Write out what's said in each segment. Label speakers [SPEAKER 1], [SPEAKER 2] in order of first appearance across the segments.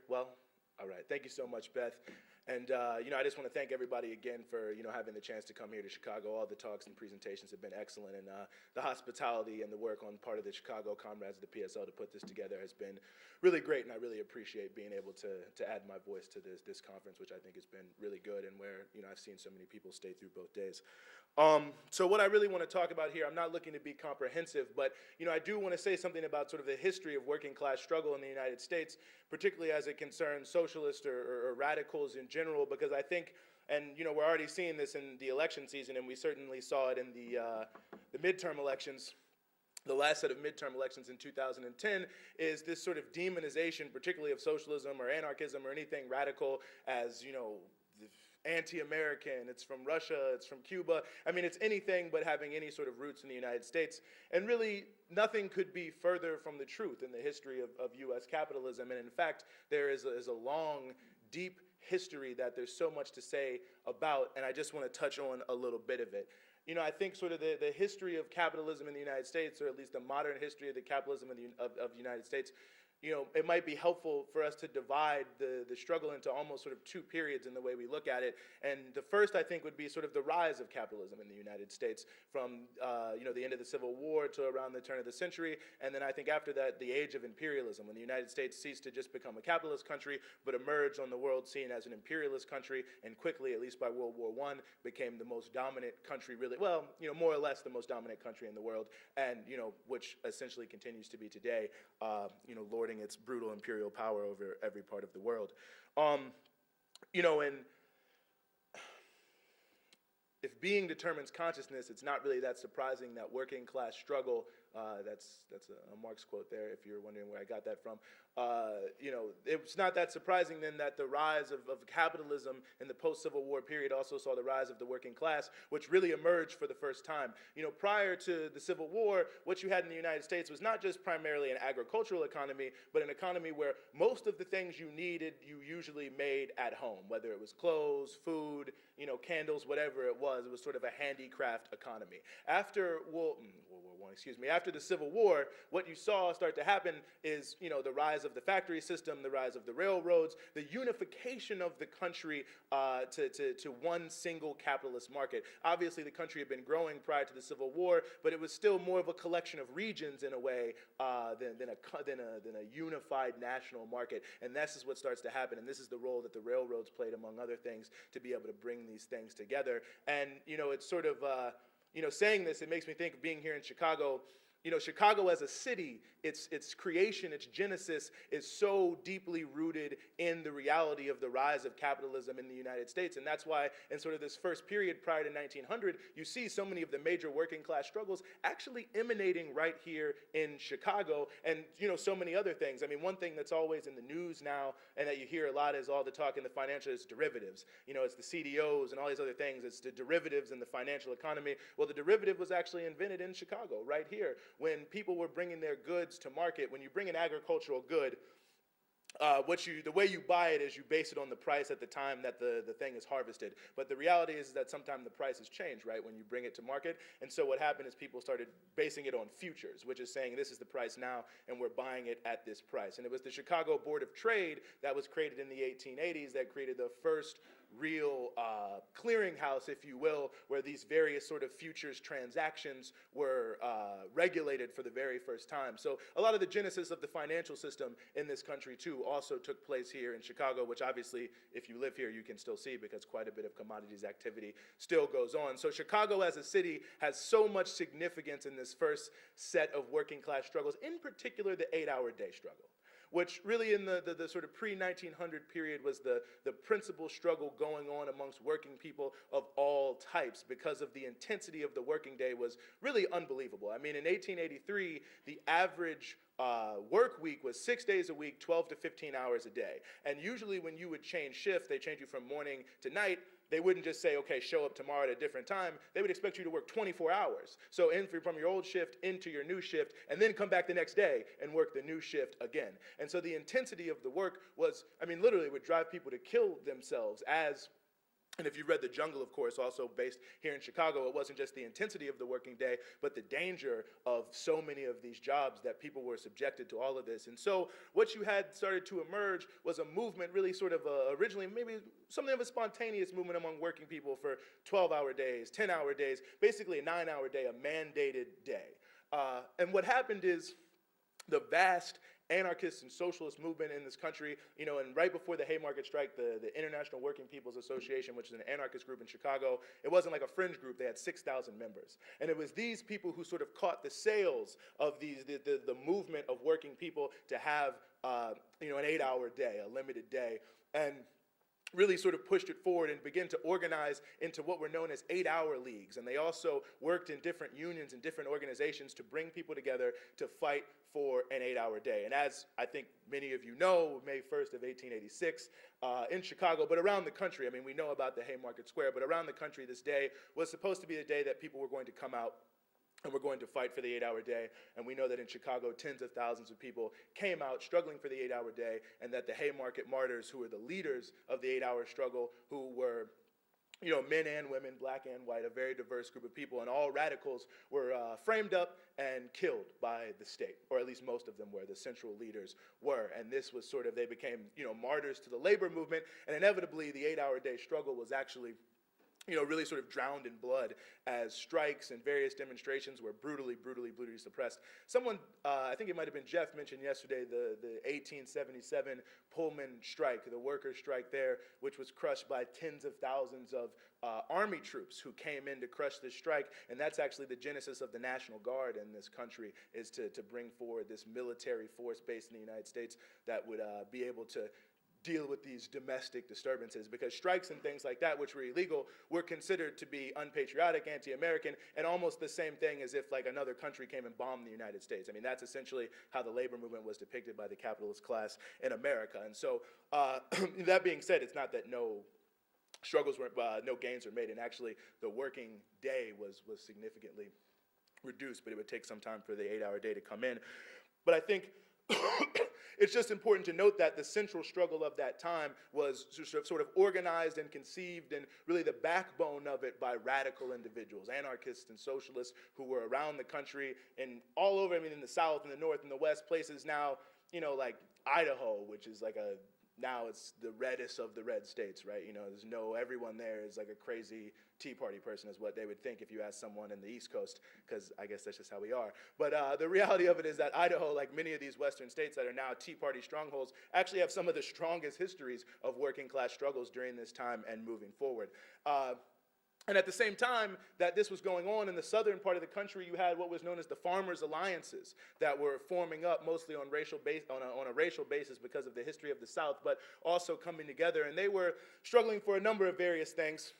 [SPEAKER 1] Well, all right. Thank you so much, Beth. And, I just want to thank everybody again for, having the chance to come here to Chicago. All the talks and presentations have been excellent, and the hospitality and the work on part of the Chicago comrades of the PSL to put this together has been really great, and I really appreciate being able to add my voice to this conference, which I think has been really good, and where, I've seen so many people stay through both days. So what I really want to talk about here, I'm not looking to be comprehensive, but I do want to say something about sort of the history of working class struggle in the United States, particularly as it concerns socialists or radicals in general, because I think, and we're already seeing this in the election season, and we certainly saw it in the midterm elections. The last set of midterm elections in 2010 is this sort of demonization, particularly of socialism or anarchism or anything radical as, anti-American, it's from Russia, it's from Cuba. I mean, it's anything but having any sort of roots in the United States. And really, nothing could be further from the truth in the history of U.S. capitalism. And in fact, there is a long, deep history that there's so much to say about, and I just want to touch on a little bit of it. I think sort of the history of capitalism in the United States, or at least the modern history of the capitalism of the United States, it might be helpful for us to divide the struggle into almost sort of two periods in the way we look at it. And the first, I think, would be sort of the rise of capitalism in the United States from, the end of the Civil War to around the turn of the century. And then I think after that, the age of imperialism, when the United States ceased to just become a capitalist country, but emerged on the world scene as an imperialist country, and quickly, at least by World War I, became the most dominant country, really, well, more or less the most dominant country in the world, and, which essentially continues to be today, lording its brutal imperial power over every part of the world. And if being determines consciousness, it's not really that surprising that working class struggle, that's a Marx quote there, if you're wondering where I got that from. It's not that surprising then that the rise of capitalism in the post-Civil War period also saw the rise of the working class, which really emerged for the first time. Prior to the Civil War, what you had in the United States was not just primarily an agricultural economy, but an economy where most of the things you needed, you usually made at home, whether it was clothes, food, candles, whatever it was sort of a handicraft economy. After after the Civil War, what you saw start to happen is, the rise of the factory system, the rise of the railroads, the unification of the country to one single capitalist market. Obviously, the country had been growing prior to the Civil War, but it was still more of a collection of regions in a way than a unified national market. And this is what starts to happen, and this is the role that the railroads played, among other things, to be able to bring these things together. And, it's sort of, saying this, it makes me think of being here in Chicago. Chicago as a city, its creation, its genesis is so deeply rooted in the reality of the rise of capitalism in the United States. And that's why in sort of this first period prior to 1900, you see so many of the major working class struggles actually emanating right here in Chicago, and, so many other things. I mean, one thing that's always in the news now and that you hear a lot is all the talk in the financial is derivatives. It's the CDOs and all these other things. It's the derivatives in the financial economy. Well, the derivative was actually invented in Chicago, right here. When people were bringing their goods to market, when you bring an agricultural good, the way you buy it is you base it on the price at the time that the thing is harvested. But the reality is that sometimes the prices change, right, when you bring it to market. And so what happened is people started basing it on futures, which is saying this is the price now and we're buying it at this price. And it was the Chicago Board of Trade that was created in the 1880s that created the first real clearinghouse, if you will, where these various sort of futures transactions were regulated for the very first time. So a lot of the genesis of the financial system in this country, too, also took place here in Chicago, which obviously, if you live here, you can still see because quite a bit of commodities activity still goes on. So Chicago as a city has so much significance in this first set of working class struggles, in particular the 8-hour day struggle, which really in the sort of pre-1900 period was the principal struggle going on amongst working people of all types, because of the intensity of the working day was really unbelievable. I mean, in 1883, the average work week was 6 days a week, 12 to 15 hours a day. And usually when you would change shift, they change you from morning to night, they wouldn't just say, okay, show up tomorrow at a different time. They would expect you to work 24 hours. So from your old shift into your new shift, and then come back the next day and work the new shift again. And so the intensity of the work was, I mean, literally would drive people to kill themselves as And if you read The Jungle, of course, also based here in Chicago, it wasn't just the intensity of the working day, but the danger of so many of these jobs that people were subjected to all of this. And so what you had started to emerge was a movement, really sort of originally maybe something of a spontaneous movement among working people for 12-hour days, 10-hour days, basically a 9-hour day, a mandated day. And what happened is the vast anarchist and socialist movement in this country, and right before the Haymarket strike, the International Working People's Association, which is an anarchist group in Chicago, it wasn't like a fringe group, they had 6,000 members. And it was these people who sort of caught the sails of the movement of working people to have, an 8-hour day, a limited day, and really sort of pushed it forward and began to organize into what were known as 8-hour leagues. And they also worked in different unions and different organizations to bring people together to fight for an 8-hour day. And as I think many of you know, May 1st of 1886 in Chicago, but around the country, I mean, we know about the Haymarket Square, but around the country this day was supposed to be the day that people were going to come out and we're going to fight for the 8-hour day. And we know that in Chicago, tens of thousands of people came out struggling for the 8-hour day, and that the Haymarket martyrs, who were the leaders of the 8-hour struggle, who were men and women, black and white, a very diverse group of people, and all radicals were framed up and killed by the state, or at least most of them were, the central leaders were. And this was sort of, they became, martyrs to the labor movement, and inevitably the 8-hour day struggle was actually really sort of drowned in blood as strikes and various demonstrations were brutally suppressed. Someone, I think it might have been Jeff, mentioned yesterday the 1877 Pullman strike, the workers' strike there, which was crushed by tens of thousands of army troops who came in to crush this strike. And that's actually the genesis of the National Guard in this country, is to bring forward this military force based in the United States that would be able to deal with these domestic disturbances, because strikes and things like that, which were illegal, were considered to be unpatriotic, anti-American, and almost the same thing as if like another country came and bombed the United States. I mean, that's essentially how the labor movement was depicted by the capitalist class in America. And so that being said, it's not that no gains were made, and actually the working day was significantally reduced, but it would take some time for the 8-hour day to come in. But I think it's just important to note that the central struggle of that time was sort of organized and conceived, and really the backbone of it, by radical individuals, anarchists and socialists who were around the country and all over, in the South and the North and the West, places now, like Idaho, which is like now it's the reddest of the red states, right? Everyone there is like a crazy Tea Party person, is what they would think if you ask someone in the East Coast, because I guess that's just how we are. But the reality of it is that Idaho, like many of these Western states that are now Tea Party strongholds, actually have some of the strongest histories of working class struggles during this time and moving forward. And at the same time that this was going on in the southern part of the country, you had what was known as the farmers' alliances that were forming up mostly on a racial basis because of the history of the South, but also coming together. And they were struggling for a number of various things,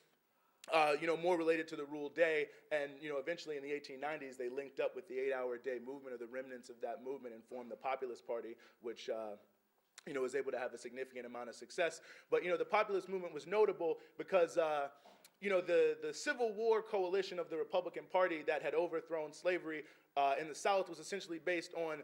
[SPEAKER 1] more related to the rule day. And, eventually in the 1890s, they linked up with the 8-hour day movement, or the remnants of that movement, and formed the Populist Party, which was able to have a significant amount of success. But, the populist movement was notable because the Civil War coalition of the Republican Party that had overthrown slavery in the South was essentially based on,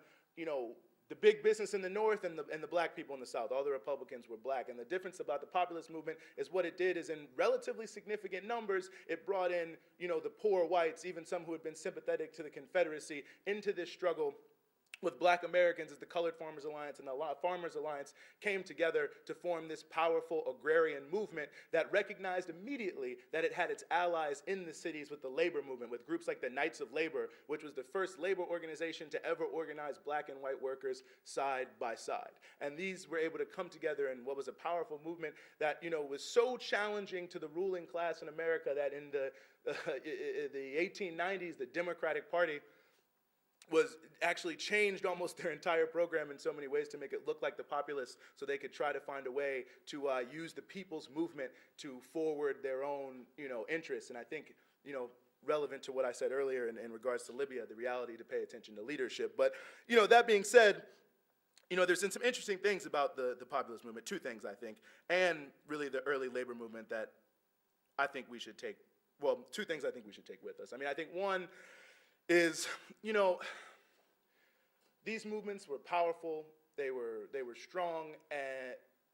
[SPEAKER 1] the big business in the North and the black people in the South. All the Republicans were black. And the difference about the populist movement is what it did is, in relatively significant numbers, it brought in, the poor whites, even some who had been sympathetic to the Confederacy, into this struggle with black Americans, as the Colored Farmers Alliance and the Farmers Alliance came together to form this powerful agrarian movement that recognized immediately that it had its allies in the cities with the labor movement, with groups like the Knights of Labor, which was the first labor organization to ever organize black and white workers side by side. And these were able to come together in what was a powerful movement that, was so challenging to the ruling class in America that in the 1890s, the Democratic Party was actually changed almost their entire program in so many ways to make it look like the populists, so they could try to find a way to use the people's movement to forward their own, interests. And I think, relevant to what I said earlier in regards to Libya, the reality to pay attention to leadership. But, that being said, there's been some interesting things about the populist movement, two things, I think, and really the early labor movement that I think we should take, two things I think we should take with us. I think one is, these movements were powerful, they were strong,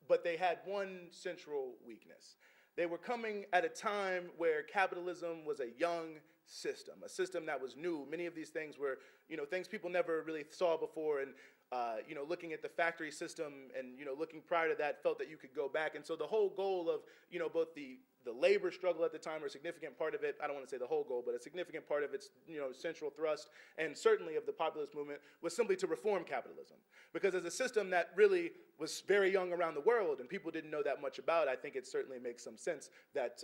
[SPEAKER 1] but they had one central weakness. They were coming at a time where capitalism was a young system, a system that was new. Many of these things were, things people never really saw before, and looking at the factory system and, looking prior to that, felt that you could go back. And so the whole goal of, both the labor struggle at the time, or a significant part of it, I don't want to say the whole goal, but a significant part of its, central thrust, and certainly of the populist movement, was simply to reform capitalism. Because as a system that really was very young around the world and people didn't know that much about, I think it certainly makes some sense that,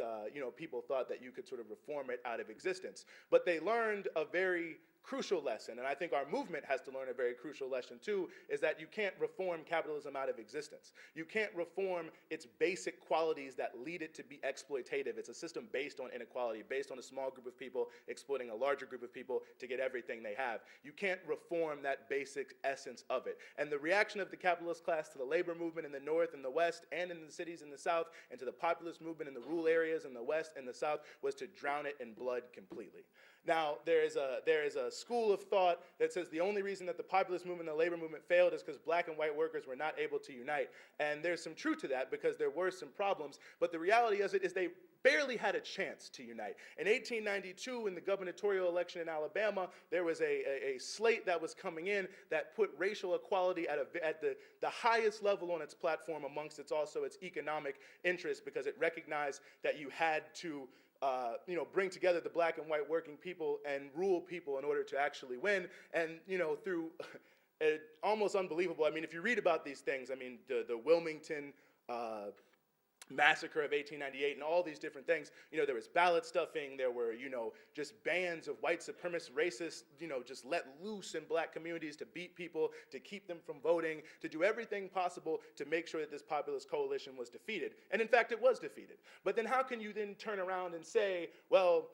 [SPEAKER 1] people thought that you could sort of reform it out of existence. But they learned a very crucial lesson, and I think our movement has to learn a very crucial lesson too, is that you can't reform capitalism out of existence. You can't reform its basic qualities that lead it to be exploitative. It's a system based on inequality, based on a small group of people exploiting a larger group of people to get everything they have. You can't reform that basic essence of it. And the reaction of the capitalist class to the labor movement in the North and the West, and in the cities in the South, and to the populist movement in the rural areas in the West and the South, was to drown it in blood completely. Now, there is a school of thought that says the only reason that the populist movement and the labor movement failed is because black and white workers were not able to unite. And there's some truth to that, because there were some problems. But the reality is they barely had a chance to unite. In 1892, in the gubernatorial election in Alabama, there was a slate that was coming in that put racial equality at the highest level on its platform amongst its economic interests, because it recognized that you had to bring together the black and white working people and rural people in order to actually win. And, through almost unbelievable, if you read about these things, the Wilmington massacre of 1898 and all these different things, there was ballot stuffing, there were, just bands of white supremacist racists, just let loose in black communities to beat people, to keep them from voting, to do everything possible to make sure that this populist coalition was defeated. And in fact, it was defeated. But then how can you then turn around and say, well,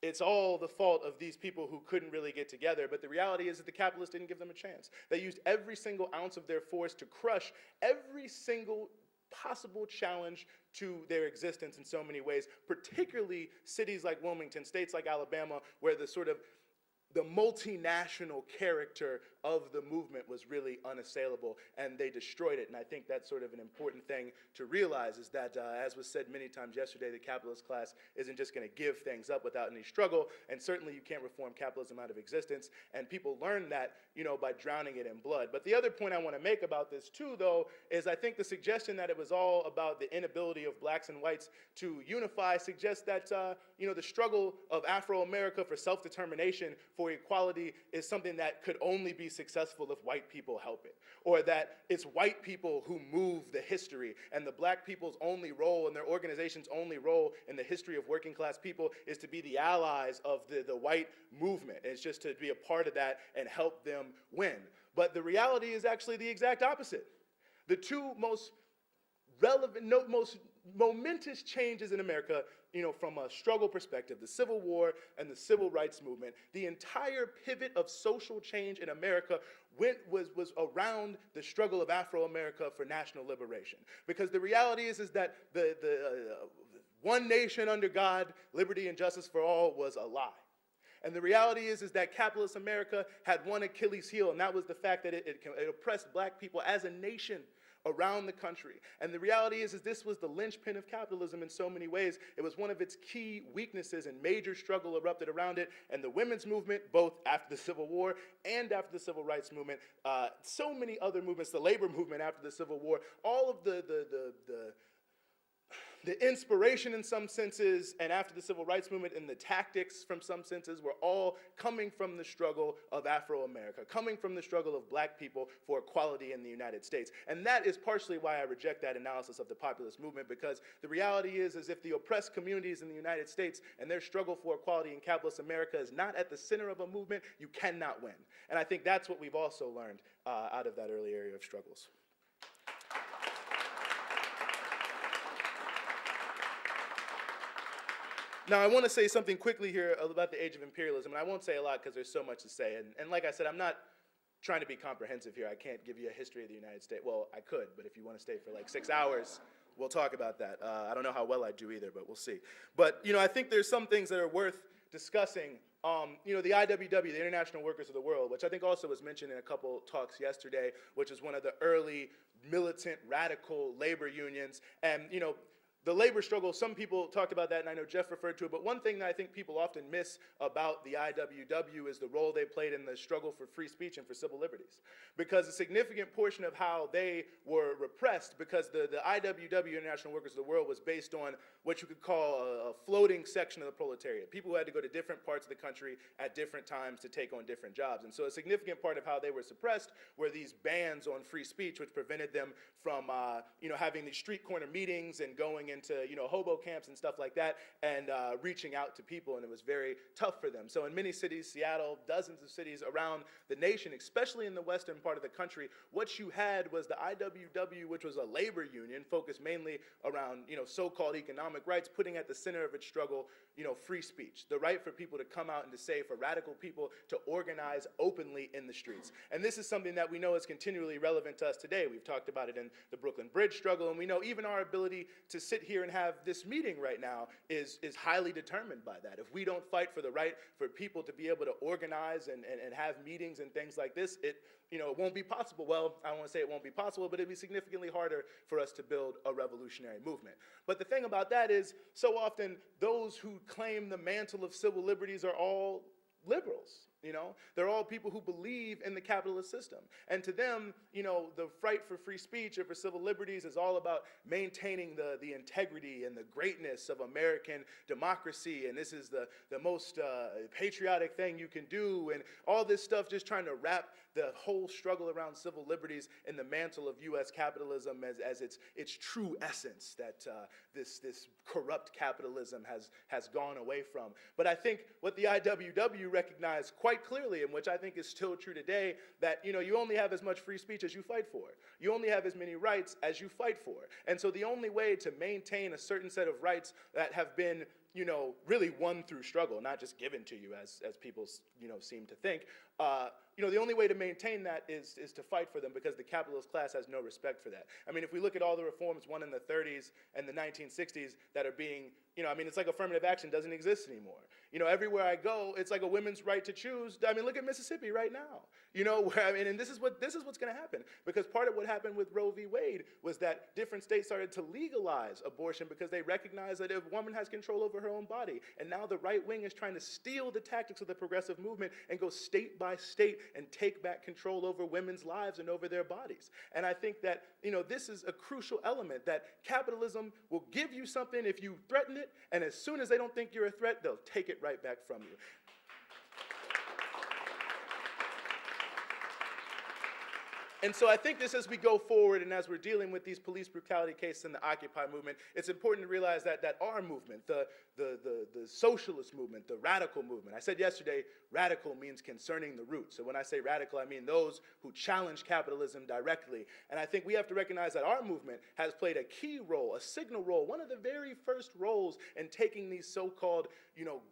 [SPEAKER 1] it's all the fault of these people who couldn't really get together? But the reality is that the capitalists didn't give them a chance. They used every single ounce of their force to crush every single possible challenge to their existence in so many ways, particularly cities like Wilmington, states like Alabama, where the multinational character of the movement was really unassailable, and they destroyed it. And I think that's sort of an important thing to realize, is that, as was said many times yesterday, the capitalist class isn't just going to give things up without any struggle, and certainly you can't reform capitalism out of existence, and people learn that, by drowning it in blood. But the other point I want to make about this too, though, is I think the suggestion that it was all about the inability of blacks and whites to unify suggests that, the struggle of Afro-America for self-determination, for equality, is something that could only be successful if white people help it, or that it's white people who move the history, and the black people's only role and their organization's only role in the history of working class people is to be the allies of the white movement. It's just to be a part of that and help them win. But the reality is actually the exact opposite. The two most relevant, most momentous changes in America, from a struggle perspective, the Civil War and the Civil Rights Movement, the entire pivot of social change in America was around the struggle of Afro-America for national liberation. Because the reality is that the one nation under God, liberty and justice for all, was a lie. And the reality is that capitalist America had one Achilles heel, and that was the fact that it oppressed black people as a nation around the country. And the reality is this was the linchpin of capitalism in so many ways. It was one of its key weaknesses, and major struggle erupted around it. And the women's movement, both after the Civil War and after the Civil Rights Movement, so many other movements, the labor movement after the Civil War, all of the inspiration in some senses, and after the Civil Rights Movement, and the tactics from some senses, were all coming from the struggle of Afro-America, coming from the struggle of black people for equality in the United States. And that is partially why I reject that analysis of the populist movement, because the reality is if the oppressed communities in the United States and their struggle for equality in capitalist America is not at the center of a movement, you cannot win. And I think that's what we've also learned out of that early area of struggles. Now, I want to say something quickly here about the age of imperialism, and I won't say a lot because there's so much to say. And like I said, I'm not trying to be comprehensive here. I can't give you a history of the United States. Well, I could, but if you want to stay for like 6 hours, we'll talk about that. I don't know how well I do either, but we'll see. But, I think there's some things that are worth discussing. The IWW, the International Workers of the World, which I think also was mentioned in a couple talks yesterday, which is one of the early militant, radical labor unions. And, the labor struggle, some people talked about that, and I know Jeff referred to it, but one thing that I think people often miss about the IWW is the role they played in the struggle for free speech and for civil liberties. Because a significant portion of how they were repressed, because the IWW, International Workers of the World, was based on what you could call a floating section of the proletariat. People who had to go to different parts of the country at different times to take on different jobs. And so a significant part of how they were suppressed were these bans on free speech, which prevented them from having these street corner meetings and going into hobo camps and stuff like that, and reaching out to people, and it was very tough for them. So in many cities, Seattle, dozens of cities around the nation, especially in the western part of the country, what you had was the IWW, which was a labor union focused mainly around so-called economic rights, putting at the center of its struggle free speech, the right for people to come out and to say, for radical people to organize openly in the streets. And this is something that we know is continually relevant to us today. We've talked about it in the Brooklyn Bridge struggle, and we know even our ability to sit here and have this meeting right now is highly determined by that. If we don't fight for the right for people to be able to organize and have meetings and things like this, it won't be possible. Well, I don't want to say it won't be possible, but it'd be significantly harder for us to build a revolutionary movement. But the thing about that is, so often those who claim the mantle of civil liberties are all liberals. They're all people who believe in the capitalist system. And to them, the fight for free speech or for civil liberties is all about maintaining the integrity and the greatness of American democracy. And this is the most patriotic thing you can do. And all this stuff, just trying to wrap the whole struggle around civil liberties in the mantle of U.S. capitalism as its true essence that this corrupt capitalism has gone away from. But I think what the IWW recognized quite clearly, and which I think is still true today, that you only have as much free speech as you fight for. You only have as many rights as you fight for. And so the only way to maintain a certain set of rights that have been really won through struggle, not just given to you as people seem to think, the only way to maintain that is to fight for them, because the capitalist class has no respect for that. I mean, if we look at all the reforms won in the 30s and the 1960s that are being, it's like affirmative action doesn't exist anymore. Everywhere I go, it's like a women's right to choose. I mean, look at Mississippi right now. And this is what's going to happen, because part of what happened with Roe v. Wade was that different states started to legalize abortion because they recognized that a woman has control over her own body. And now the right wing is trying to steal the tactics of the progressive movement and go state by state and take back control over women's lives and over their bodies. And I think that, this is a crucial element, that capitalism will give you something if you threaten it, and as soon as they don't think you're a threat, they'll take it right back from you. And so I think this, as we go forward and as we're dealing with these police brutality cases in the Occupy movement, it's important to realize that our movement, the socialist movement, the radical movement, I said yesterday, radical means concerning the roots. So when I say radical, I mean those who challenge capitalism directly. And I think we have to recognize that our movement has played a key role, a signal role, one of the very first roles in taking these so-called,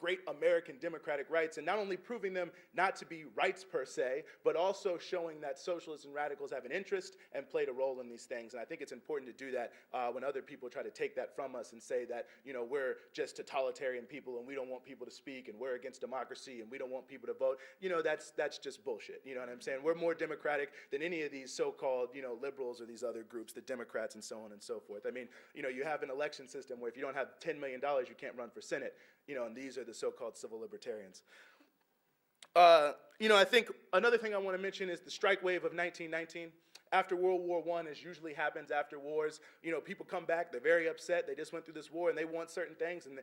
[SPEAKER 1] great American democratic rights and not only proving them not to be rights per se, but also showing that socialists and radicals have an interest and played a role in these things. And I think it's important to do that when other people try to take that from us and say that, we're just totalitarian people and we don't want people to speak and we're against democracy and we don't want people to vote. That's just bullshit. You know what I'm saying? We're more democratic than any of these so-called, liberals or these other groups, the Democrats and so on and so forth. I mean, you have an election system where if you don't have $10 million, you can't run for Senate, and these are the so-called civil libertarians. I think another thing I want to mention is the strike wave of 1919. After World War I, as usually happens after wars, people come back, they're very upset, they just went through this war and they want certain things. And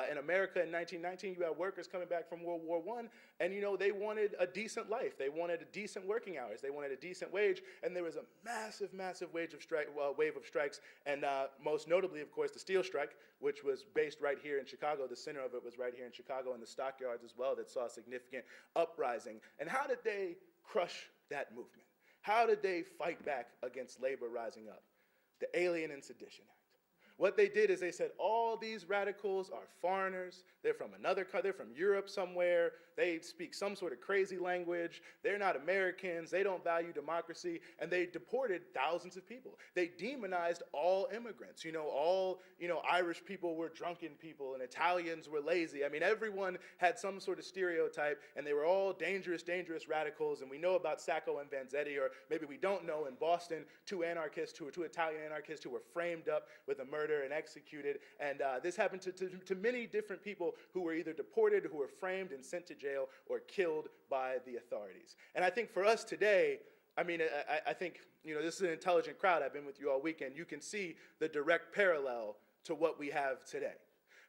[SPEAKER 1] in America in 1919, you had workers coming back from World War I, and they wanted a decent life. They wanted a decent working hours. They wanted a decent wage, and there was a massive, massive wave of strikes, and most notably, of course, the steel strike, which was based right here in Chicago. The center of it was right here in Chicago, and the stockyards as well, that saw a significant uprising. And how did they crush that movement? How did they fight back against labor rising up? The Alien and Sedition Act. What they did is they said, all these radicals are foreigners. They're from another country. They're from Europe somewhere. They speak some sort of crazy language. They're not Americans. They don't value democracy. And they deported thousands of people. They demonized all immigrants. All Irish people were drunken people and Italians were lazy. I mean, everyone had some sort of stereotype, and they were all dangerous, dangerous radicals. And we know about Sacco and Vanzetti, or maybe we don't know, in Boston, two Italian anarchists who were framed up with a murder murder and executed. And this happened to many different people who were either deported, who were framed and sent to jail, or killed by the authorities. And I think for us today, I mean, I think, you know, this is an intelligent crowd. I've been with you all weekend. You can see the direct parallel to what we have today.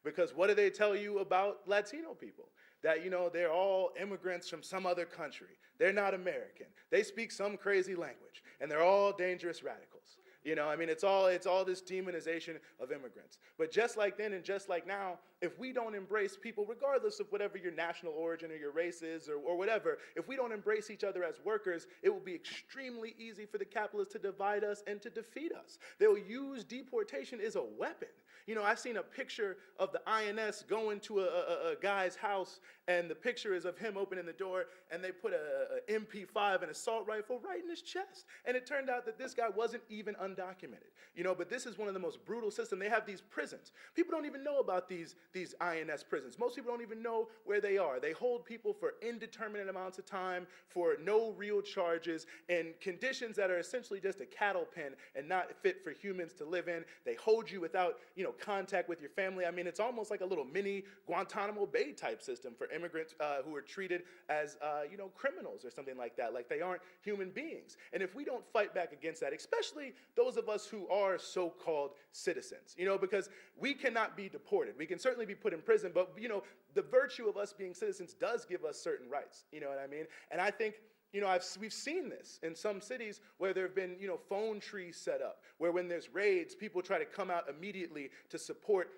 [SPEAKER 1] Because what do they tell you about Latino people? That, you know, they're all immigrants from some other country. They're not American. They speak some crazy language, and they're all dangerous radicals. You know, I mean, it's all this demonization of immigrants. But just like then and just like now, if we don't embrace people, regardless of whatever your national origin or your race is or whatever, if we don't embrace each other as workers, it will be extremely easy for the capitalists to divide us and to defeat us. They'll use deportation as a weapon. You know, I've seen a picture of the INS going to a guy's house, and the picture is of him opening the door, and they put a MP5, an assault rifle, right in his chest. And it turned out that this guy wasn't even undocumented. You know, but this is one of the most brutal systems. They have these prisons. People don't even know about these INS prisons. Most people don't even know where they are. They hold people for indeterminate amounts of time, for no real charges, in conditions that are essentially just a cattle pen and not fit for humans to live in. They hold you without, you know, contact with your family. I mean, it's almost like a little mini Guantanamo Bay type system for immigrants who are treated as, you know, criminals or something like that, like they aren't human beings. And if we don't fight back against that, especially those of us who are so-called citizens, you know, because we cannot be deported. We can certainly be put in prison, but, you know, the virtue of us being citizens does give us certain rights, you know what I mean? And I think, you know, we've seen this in some cities where there have been, you know, phone trees set up, where when there's raids, people try to come out immediately to support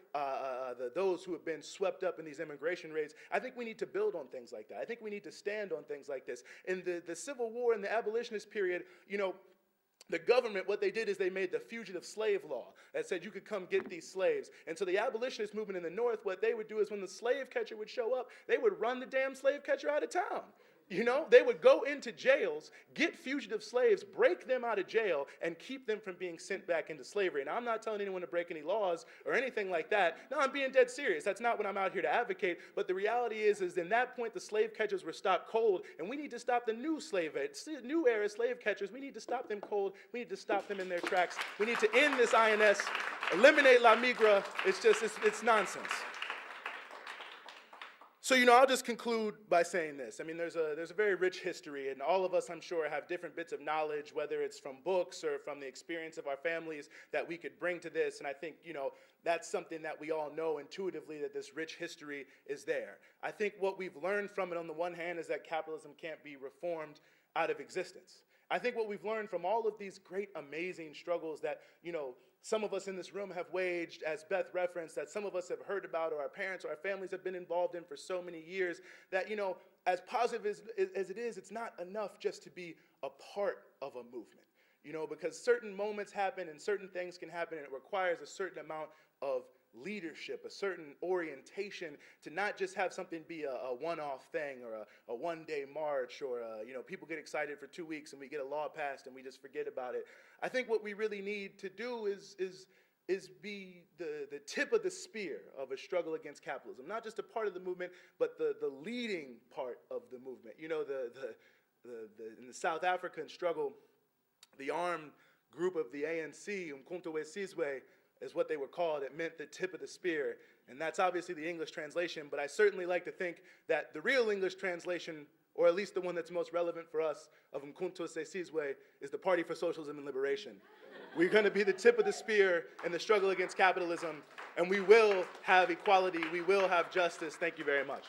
[SPEAKER 1] those who have been swept up in these immigration raids. I think we need to build on things like that. I think we need to stand on things like this. In the Civil War and the abolitionist period, you know, the government, what they did is they made the fugitive slave law that said you could come get these slaves. And so the abolitionist movement in the North, what they would do is when the slave catcher would show up, they would run the damn slave catcher out of town. You know, they would go into jails, get fugitive slaves, break them out of jail, and keep them from being sent back into slavery. And I'm not telling anyone to break any laws or anything like that. No, I'm being dead serious. That's not what I'm out here to advocate. But the reality is in that point, the slave catchers were stopped cold, and we need to stop the new new era slave catchers. We need to stop them cold. We need to stop them in their tracks. We need to end this INS, eliminate La Migra. It's nonsense. So, you know, I'll just conclude by saying this. I mean, there's a very rich history, and all of us, I'm sure, have different bits of knowledge, whether it's from books or from the experience of our families, that we could bring to this. And I think, you know, that's something that we all know intuitively, that this rich history is there. I think what we've learned from it, on the one hand, is that capitalism can't be reformed out of existence. I think what we've learned from all of these great, amazing struggles that, you know, some of us in this room have waged, as Beth referenced, that some of us have heard about, or our parents or our families have been involved in for so many years, that, you know, as positive as it is, it's not enough just to be a part of a movement, you know, because certain moments happen and certain things can happen, and it requires a certain amount of leadership, a certain orientation, to not just have something be a one-off thing or a one-day march, or you know, people get excited for 2 weeks and we get a law passed and we just forget about it. I think what we really need to do is be the tip of the spear of a struggle against capitalism, not just a part of the movement, but the leading part of the movement. You know, in the South African struggle, the armed group of the ANC, Umkhonto we Sizwe, is what they were called. It meant the tip of the spear. And that's obviously the English translation, but I certainly like to think that the real English translation, or at least the one that's most relevant for us, of Umkhonto we Sizwe, is the Party for Socialism and Liberation. We're going to be the tip of the spear in the struggle against capitalism, and we will have equality, we will have justice. Thank you very much.